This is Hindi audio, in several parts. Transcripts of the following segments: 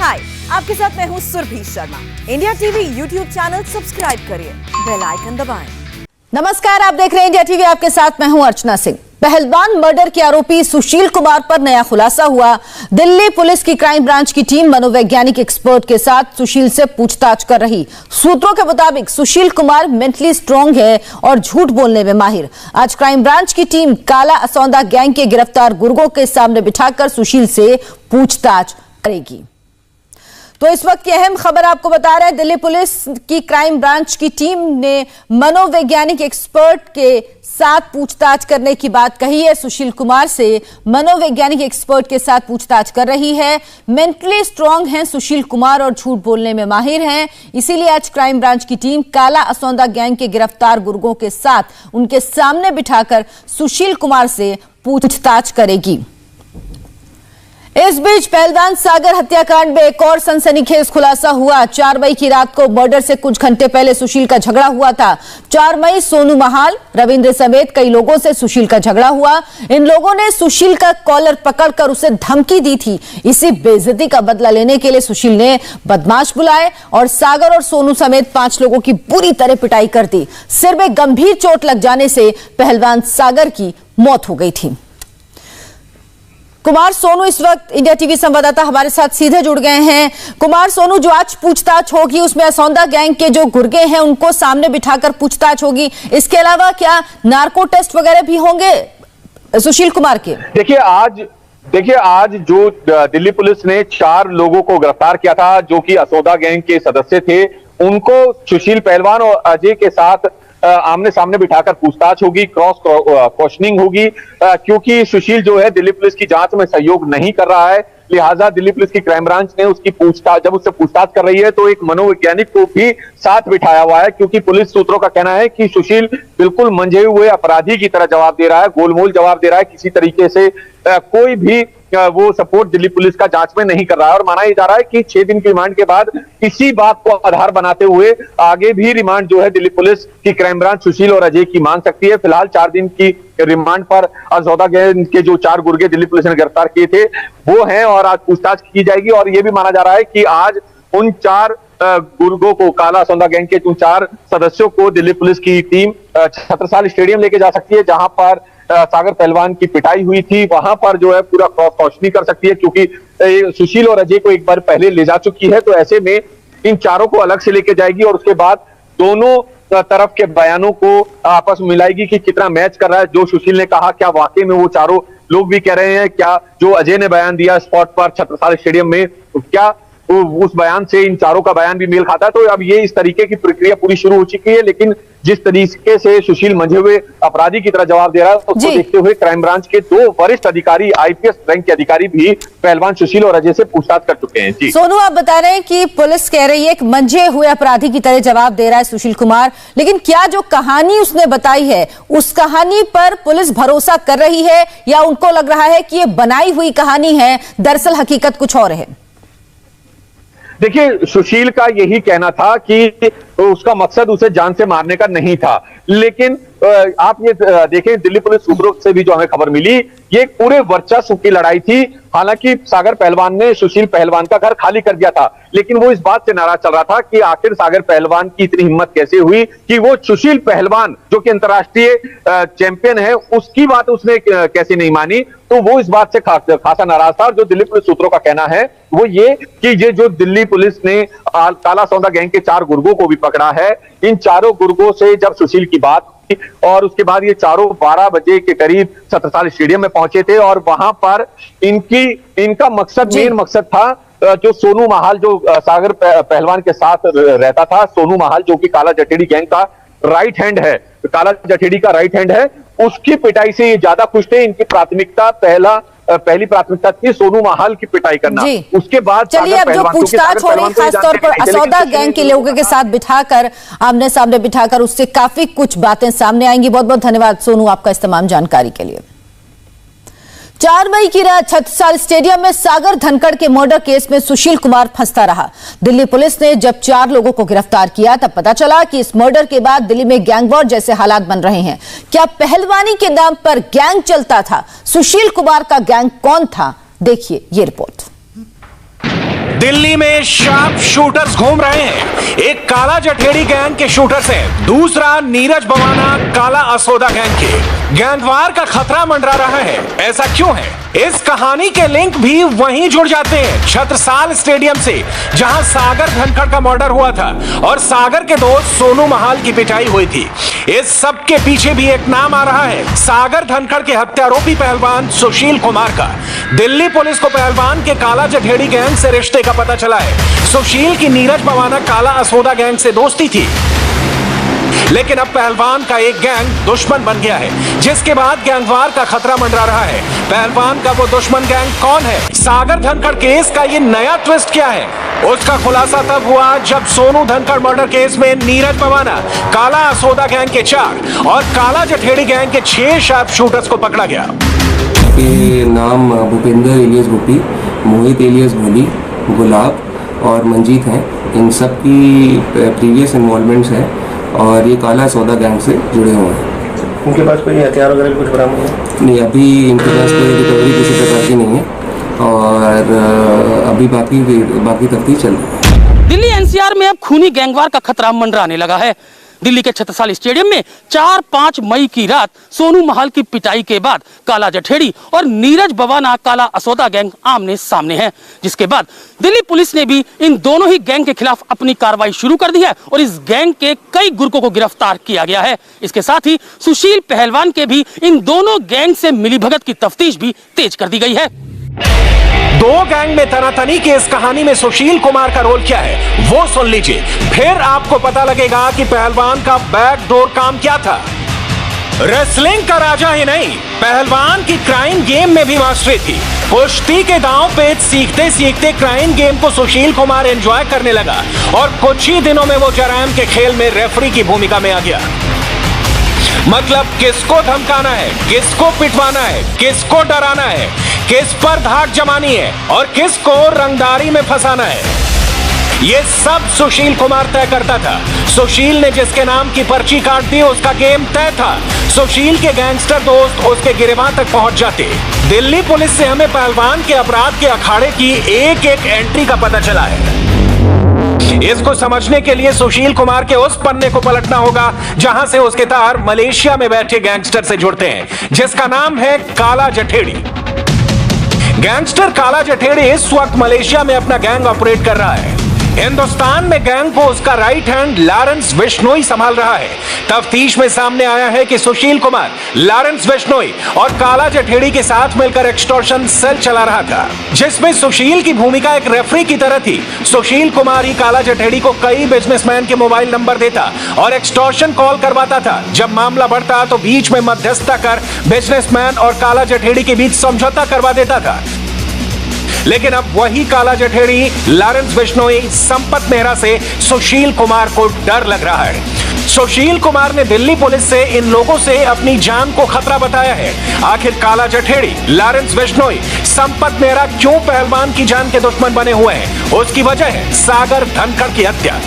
हाय, आपके साथ मैं हूँ Surabhi Sharma. India TV YouTube channel subscribe करिए, बेल आइकन दबाएं। नमस्कार, आप देख रहे हैं इंडिया टीवी। आपके साथ मैं हूँ अर्चना सिंह। पहलवान मर्डर के आरोपी सुशील कुमार पर नया खुलासा हुआ। दिल्ली पुलिस की क्राइम ब्रांच की टीम मनोवैज्ञानिक एक्सपर्ट के साथ सुशील से पूछताछ कर रही। सूत्रों के मुताबिक सुशील कुमार मेंटली स्ट्रांग है और झूठ बोलने में माहिर। आज क्राइम ब्रांच की टीम काला असौदा गैंग के गिरफ्तार गुर्गों के सामने बिठाकर सुशील से पूछताछ करेगी। तो इस वक्त की अहम खबर आपको बता रहे हैं, दिल्ली पुलिस की क्राइम ब्रांच की टीम ने मनोवैज्ञानिक एक्सपर्ट के साथ पूछताछ करने की बात कही है। सुशील कुमार से मनोवैज्ञानिक एक्सपर्ट के साथ पूछताछ कर रही है। मेंटली स्ट्रांग हैं सुशील कुमार और झूठ बोलने में माहिर हैं, इसीलिए आज क्राइम ब्रांच की टीम काला असौदा गैंग के गिरफ्तार गुर्गों के साथ उनके सामने बिठाकर सुशील कुमार से पूछताछ करेगी। इस बीच पहलवान सागर हत्याकांड में एक और सनसनीखेज खुलासा हुआ। 4 मई की रात को मर्डर से कुछ घंटे पहले सुशील का झगड़ा हुआ था। 4 मई सोनू महाल, रविंद्र समेत कई लोगों से सुशील का झगड़ा हुआ। इन लोगों ने सुशील का कॉलर पकड़कर उसे धमकी दी थी। इसी बेइज्जती का बदला लेने के लिए सुशील ने बदमाश बुलाए और सागर और सोनू समेत 5 लोगों की बुरी तरह पिटाई कर दी। सिर में गंभीर चोट लग जाने से पहलवान सागर की मौत हो गई थी। कुमार सोनू इस वक्त इंडिया टीवी संवाददाता हमारे साथ सीधे जुड़ गए हैं। कुमार सोनू, जो आज पूछताछ होगी उसमें असौदा गैंग के जो गुर्गे हैं उनको सामने बिठाकर पूछताछ होगी। इसके अलावा क्या नार्को टेस्ट वगैरह भी होंगे सुशील कुमार के? देखिए आज जो दिल्ली पुलिस ने 4 लोगों को गिरफ्तार किया था जो कि असौदा गैंग के सदस्य थे, उनको सुशील पहलवान और अजय के साथ आमने सामने बिठाकर पूछताछ होगी, क्रॉस क्वेश्चनिंग होगी, क्योंकि सुशील जो है दिल्ली पुलिस की जांच में सहयोग नहीं कर रहा है। लिहाजा दिल्ली पुलिस की क्राइम ब्रांच ने उसकी जब उससे पूछताछ कर रही है तो एक मनोवैज्ञानिक को भी साथ बिठाया हुआ है, क्योंकि पुलिस सूत्रों का कहना है कि सुशील बिल्कुल मंझे हुए अपराधी की तरह जवाब दे रहा है, गोलमोल जवाब दे रहा है। किसी तरीके से कोई भी वो सपोर्ट दिल्ली पुलिस का जांच में नहीं कर रहा है और माना जा रहा है कि 6 दिन की रिमांड के बाद इसी बात को आधार बनाते हुए आगे भी रिमांड जो है दिल्ली पुलिस की क्राइम ब्रांच सुशील और अजय की मांग सकती है। फिलहाल 4 दिन की रिमांड पर असौदा गैंग के जो 4 गुर्गे दिल्ली पुलिस ने गिरफ्तार किए थे वो हैं और आज पूछताछ की जाएगी। और यह भी माना जा रहा है कि आज उन 4 गुर्गों को, काला असौदा गैंग के उन 4 सदस्यों को दिल्ली पुलिस की टीम छत्रसाल स्टेडियम लेके जा सकती है, जहां पर सागर पहलवान की पिटाई हुई थी। वहां पर जो है पूरा क्रॉस क्वेश्चनिंग कर सकती है, क्योंकि सुशील और अजय को एक बार पहले ले जा चुकी है। तो ऐसे में इन 4 को अलग से लेके जाएगी और उसके बाद दोनों तरफ के बयानों को आपस में मिलाएगी कि कितना मैच कर रहा है। जो सुशील ने कहा क्या वाकई में वो 4 लोग भी कह रहे हैं, क्या जो अजय ने बयान दिया स्पॉट पर छत्रसाल स्टेडियम में, क्या उस बयान से इन 4 का बयान भी मेल खाता है। तो अब ये इस तरीके की प्रक्रिया पूरी शुरू हो चुकी है, लेकिन जिस तरीके से सुशील मंझे हुए अपराधी की तरह जवाब दे रहा है उसको देखते हुए क्राइम ब्रांच के 2 वरिष्ठ अधिकारी, आईपीएस रैंक के अधिकारी भी पहलवान सुशील और अजय से पूछताछ कर चुके हैं। जी सोनू, आप बता रहे हैं कि पुलिस कह रही है कि मंझे हुए अपराधी की तरह जवाब दे रहा है सुशील कुमार, लेकिन क्या जो कहानी उसने बताई है उस कहानी पर पुलिस भरोसा कर रही है या उनको लग रहा है कि ये बनाई हुई कहानी है, दरअसल हकीकत कुछ और है? देखिए, सुशील का यही कहना था कि उसका मकसद उसे जान से मारने का नहीं था, लेकिन आप ये देखें दिल्ली पुलिस सूत्रों से भी जो हमें खबर मिली, ये पूरे वर्चस्व की लड़ाई थी। हालांकि सागर पहलवान ने सुशील पहलवान का घर खाली कर दिया था, लेकिन वो इस बात से नाराज चल रहा था कि आखिर सागर पहलवान की इतनी हिम्मत कैसे हुई कि वो सुशील पहलवान जो कि अंतर्राष्ट्रीय चैंपियन है उसकी बात उसने कैसे नहीं मानी। तो वो इस बात से खासा नाराज था। जो दिल्ली पुलिस सूत्रों का कहना है वो ये कि ये जो दिल्ली पुलिस ने काला सौदा गैंग के 4 गुर्गों को भी पकड़ा है, इन 4 गुर्गों से जब सुशील की बात और उसके बाद ये 12 बजे के करीब छत्रसाल स्टेडियम में पहुंचे थे और वहां पर इनका मकसद, मेन मकसद था जो सोनू महाल जो सागर पहलवान के साथ रहता था, सोनू महाल जो कि काला जठेड़ी गैंग का राइट हैंड है, काला जठेड़ी का राइट हैंड है, उसकी पिटाई से ये ज्यादा खुश थे। इनकी प्राथमिकता पहली प्राथमिकता थी सोनू महाल की पिटाई करना। उसके बाद चलिए अब जो पूछताछ हो रही है खासतौर पर असौदा गैंग के लोगों के साथ बिठाकर, आमने सामने बिठाकर, उससे काफी कुछ बातें सामने आएंगी। बहुत बहुत धन्यवाद सोनू आपका इस तमाम जानकारी के लिए। 4 मई की रात छत्रसाल स्टेडियम में सागर धनखड़ के मर्डर केस में सुशील कुमार फंसता रहा। दिल्ली पुलिस ने जब 4 लोगों को गिरफ्तार किया तब पता चला कि इस मर्डर के बाद दिल्ली में गैंग वॉर जैसे हालात बन रहे हैं। क्या पहलवानी के नाम पर गैंग चलता था? सुशील कुमार का गैंग कौन था? देखिए ये रिपोर्ट। दिल्ली में शार्प शूटर्स घूम रहे हैं। एक काला जठेड़ी गैंग के शूटर्स हैं, दूसरा नीरज बवाना काला असोदा गैंग के। गैंगवार का खतरा मंडरा रहा है। ऐसा क्यों है? इस कहानी के लिंक भी वहीं जुड़ जाते हैं, छत्रसाल स्टेडियम से, जहां सागर धनखड़ का मर्डर हुआ था और सागर के दोस्त सोनू महाल की पिटाई हुई थी। इस सब के पीछे भी एक नाम आ रहा है, सागर धनखड़ के हत्यारोपी पहलवान सुशील कुमार का। दिल्ली पुलिस को पहलवान के काला जठेड़ी गैंग से रिश्ते का पता चला है। सुशील की नीरज बवाना काला असोदा गैंग से दोस्ती थी, लेकिन अब पहलवान का एक गैंग दुश्मन बन गया है, जिसके बाद गैंगवार का खतरा मंडरा रहा है। पहलवान का वो दुश्मन गैंग कौन है? सागर धनखड़ केस का ये नया ट्विस्ट क्या है? उसका खुलासा तब हुआ जब सोनू धनखड़ मर्डर केस में नीरज बवाना, काला असोदा गैंग के 4 और काला जठेड़ी गैंग के 6 शार्प शूटर्स को पकड़ा गया। के नाम भूपेंद्र एलियस भूपी, मोहित एलियस भोली, गुलाब और मंजीत हैं। इन सब की प्रीवियस इन्वॉल्वमेंट्स हैं और ये काला सौदा गैंग से जुड़े हुए हैं। उनके पास कोई हथियार वगैरह कुछ बरामद है? नहीं, अभी इनके पास कोई रिकवरी किसी प्रकार की नहीं है और अभी बाकी तफ्तीश चल रही है। दिल्ली एनसीआर में अब खूनी गैंगवार का खतरा मंडराने लगा है। दिल्ली के छत्रसाल स्टेडियम में 4-5 मई की रात सोनू महाल की पिटाई के बाद काला जठेड़ी और नीरज बवाना काला असोदा गैंग आमने सामने हैं, जिसके बाद दिल्ली पुलिस ने भी इन दोनों ही गैंग के खिलाफ अपनी कार्रवाई शुरू कर दी है और इस गैंग के कई गुर्गों को गिरफ्तार किया गया है। इसके साथ ही सुशील पहलवान के भी इन दोनों गैंग से मिलीभगत की तफ्तीश भी तेज कर दी गई है। दो गैंग में तनातनी की इस कहानी में सुशील कुमार का रोल क्या है, वो सुन लीजिए, फिर आपको पता लगेगा कि पहलवान का बैकडोर काम क्या था। रेसलिंग का राजा ही नहीं, पहलवान की क्राइम गेम में भी मास्टरी थी। कुश्ती के दांव पेच सीखते सीखते क्राइम गेम को सुशील कुमार एंजॉय करने लगा और कुछ ही दिनों में वो जरायम के खेल में रेफरी की भूमिका में आ गया। मतलब किसको धमकाना है, किसको पिटवाना है, किसको डराना है, किस पर धाक जमानी है और किसको रंगदारी में फंसाना है, ये सब सुशील कुमार तय करता था। सुशील ने जिसके नाम की पर्ची काट दी, उसका गेम तय था। सुशील के गैंगस्टर दोस्त उसके गिरेबां तक पहुंच जाते। दिल्ली पुलिस से हमें पहलवान के अपराध के अखाड़े की एक एक एंट्री का पता चला है। इसको समझने के लिए सुशील कुमार के उस पन्ने को पलटना होगा जहां से उसके तार मलेशिया में बैठे गैंगस्टर से जुड़ते हैं, जिसका नाम है काला जठेड़ी। गैंगस्टर काला जठेड़ी इस वक्त मलेशिया में अपना गैंग ऑपरेट कर रहा है। हिंदुस्तान में गैंग को उसका राइट हैंड लॉरेंस बिश्नोई संभाल रहा है। तफ्तीश में सामने आया है कि सुशील कुमार लॉरेंस बिश्नोई और काला जठेड़ी के साथ मिलकर एक्सटॉर्शन सेल चला रहा था, जिसमें सुशील की भूमिका एक रेफरी की तरह थी। सुशील कुमार ही काला जठेड़ी को कई बिजनेसमैन के मोबाइल नंबर देता और एक्सटॉर्शन कॉल करवाता था। जब मामला बढ़ता तो बीच में मध्यस्थता कर बिजनेसमैन और काला जठेड़ी के बीच समझौता करवा देता था। लेकिन अब वही काला जठेड़ी लॉरेंस बिश्नोई संपत मेहरा से सुशील कुमार को डर लग रहा है। सुशील कुमार ने दिल्ली पुलिस से इन लोगों से अपनी जान को खतरा बताया है। आखिर काला जठेड़ी, लॉरेंस बिश्नोई, संपत मेहरा क्यों पहलवान की जान के दुश्मन बने हुए हैं? उसकी वजह है सागर धनखड़ की हत्या।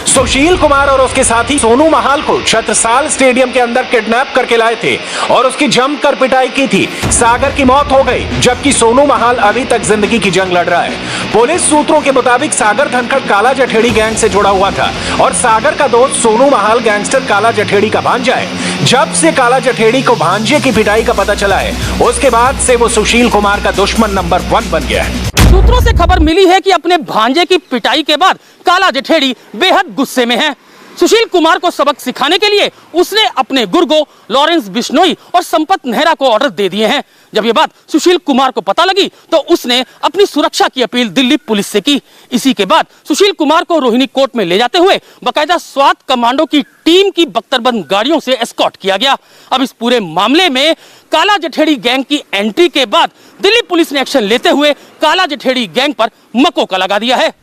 सुशील कुमार और उसके साथी सोनू महाल को छत्रसाल स्टेडियम के अंदर किडनैप करके लाए थे और उसकी जमकर पिटाई की थी। सागर की मौत हो गई, जबकि सोनू महाल अभी तक जिंदगी की जंग लड़ रहा है। पुलिस सूत्रों के मुताबिक सागर धनखड़ काला जठेड़ी गैंग से जुड़ा हुआ था और सागर का दोस्त सोनू महाल गैंगस्टर काला जठेड़ी का भांजा है। जब से काला जठेड़ी को भांजे की पिटाई का पता चला है, उसके बाद से वो सुशील कुमार का दुश्मन नंबर 1 बन गया है। सूत्रों से खबर मिली है कि अपने भांजे की पिटाई के बाद काला जठेड़ी बेहद गुस्से में है। सुशील कुमार को सबक सिखाने के लिए उसने अपने गुर्गों लॉरेंस बिश्नोई और संपत नेहरा को ऑर्डर दे दिए हैं। जब ये बात सुशील कुमार को पता लगी तो उसने अपनी सुरक्षा की अपील दिल्ली पुलिस से की। इसी के बाद सुशील कुमार को रोहिणी कोर्ट में ले जाते हुए बाकायदा स्वात कमांडो की टीम की बख्तरबंद गाड़ियों से एस्कॉर्ट किया गया। अब इस पूरे मामले में काला जठेड़ी गैंग की एंट्री के बाद दिल्ली पुलिस ने एक्शन लेते हुए काला जठेड़ी गैंग पर मकोका लगा दिया है।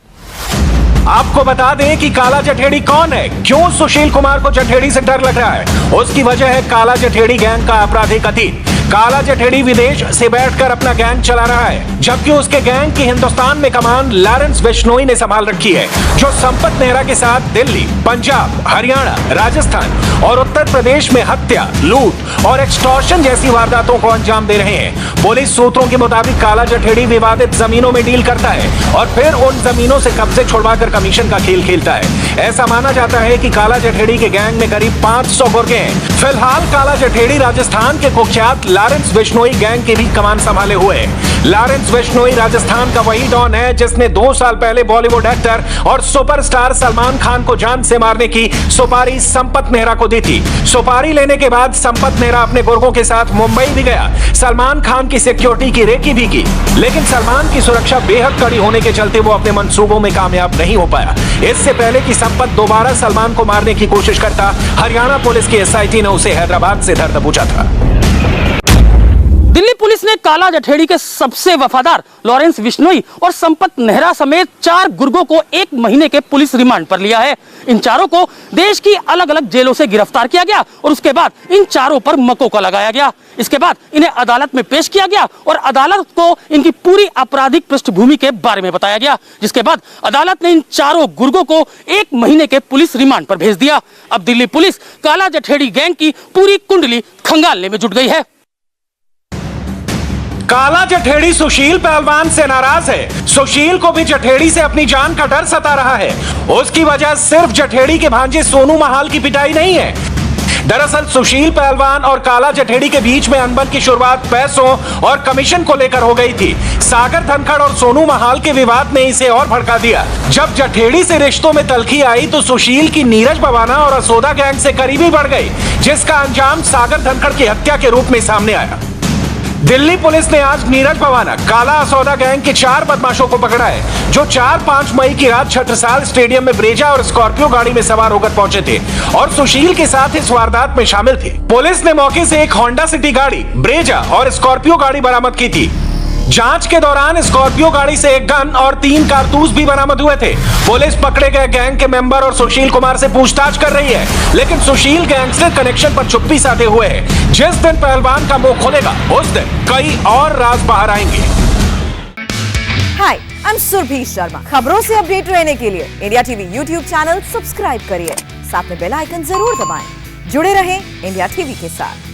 आपको बता दें कि काला जठेड़ी कौन है, क्यों सुशील कुमार को जठेड़ी से डर लग रहा है। उसकी वजह है काला जठेड़ी गैंग का आपराधिक अतीत। काला जठेड़ी विदेश से बैठकर अपना गैंग चला रहा है, जबकि उसके गैंग की हिंदुस्तान में कमान लॉरेंस बिश्नोई ने संभाल रखी है, जो संपत नेहरा के साथ दिल्ली, पंजाब, हरियाणा, राजस्थान और उत्तर प्रदेश में हत्या, लूट और एक्सटॉर्शन जैसी वारदातों को अंजाम दे रहे हैं। पुलिस सूत्रों के मुताबिक काला जठेड़ी विवादित जमीनों में डील करता है और फिर उन जमीनों से कब्जे छुड़वाकर कमीशन का खेल खेलता है। ऐसा माना जाता है कि काला जठेड़ी के गैंग में करीब 500 गुर्गे हैं। फिलहाल काला जठेड़ी राजस्थान के कुख्यात लॉरेंस बिश्नोई गैंग के भी कमान संभाले हुए है। लॉरेंस बिश्नोई राजस्थान का वही डॉन है जिसने 2 साल पहले बॉलीवुड एक्टर और सुपरस्टार सलमान खान को जान से मारने की सुपारी संपत नेहरा को दी थी। सुपारी लेने के बाद संपत नेहरा अपने गुर्गों के साथ मुंबई भी गया, सलमान खान की सिक्योरिटी की रेकी भी की, लेकिन सलमान की सुरक्षा बेहद कड़ी होने के चलते वो अपने मंसूबों में कामयाब नहीं हो पाया। इससे पहले कि संपत दोबारा सलमान को मारने की कोशिश करता, हरियाणा पुलिस की SIT ने उसे हैदराबाद से धर दबोचा था। दिल्ली पुलिस ने काला जठेड़ी के सबसे वफादार लॉरेंस बिश्नोई और संपत नेहरा समेत 4 गुर्गों को 1 महीने के पुलिस रिमांड पर लिया है। इन चारों को देश की अलग अलग जेलों से गिरफ्तार किया गया और उसके बाद इन चारों पर मकोका लगाया गया। इसके बाद इन्हें अदालत में पेश किया गया और अदालत को इनकी पूरी आपराधिक पृष्ठभूमि के बारे में बताया गया, जिसके बाद अदालत ने इन चारों गुर्गों को 1 महीने के पुलिस रिमांड पर भेज दिया। अब दिल्ली पुलिस काला जठेड़ी गैंग की पूरी कुंडली खंगालने में जुट गई है। काला जठेड़ी सुशील पहलवान से नाराज है। सुशील को भी जठेड़ी से अपनी जान का डर सता रहा है। उसकी वजह सिर्फ जठेड़ी के भांजे सोनू महाल की पिटाई नहीं है। दरअसल सुशील पहलवान और काला जठेड़ी के बीच में अनबन की शुरुआत पैसों और कमीशन को लेकर हो गई थी। सागर धनखड़ और सोनू महाल के विवाद ने इसे और भड़का दिया। जब जठेड़ी से रिश्तों में तलखी आई तो सुशील की नीरज भवाना और असोदा गैंग से करीबी बढ़ गई, जिसका अंजाम सागर धनखड़ की हत्या के रूप में सामने आया। दिल्ली पुलिस ने आज नीरज भवाना, काला असौदा गैंग के 4 बदमाशों को पकड़ा है, जो 4-5 मई की रात छत्रसाल स्टेडियम में ब्रेजा और स्कॉर्पियो गाड़ी में सवार होकर पहुंचे थे और सुशील के साथ इस वारदात में शामिल थे। पुलिस ने मौके से एक होंडा सिटी गाड़ी, ब्रेजा और स्कॉर्पियो गाड़ी बरामद की थी। जांच के दौरान स्कॉर्पियो गाड़ी से 1 गन और 3 कारतूस भी बरामद हुए थे। पुलिस पकड़े गए गैंग के मेंबर और सुशील कुमार से पूछताछ कर रही है, लेकिन सुशील गैंग से कनेक्शन पर चुप्पी साधे हुए है। जिस दिन पहलवान का मुंह खुलेगा उस दिन कई और राज बाहर आएंगे। हाय, आई एम सुरभि शर्मा। खबरों से अपडेट रहने के लिए India TV YouTube channel subscribe करिए, साथ में बेल आइकन जरूर दबाएं। जुड़े रहें इंडिया टीवी के साथ।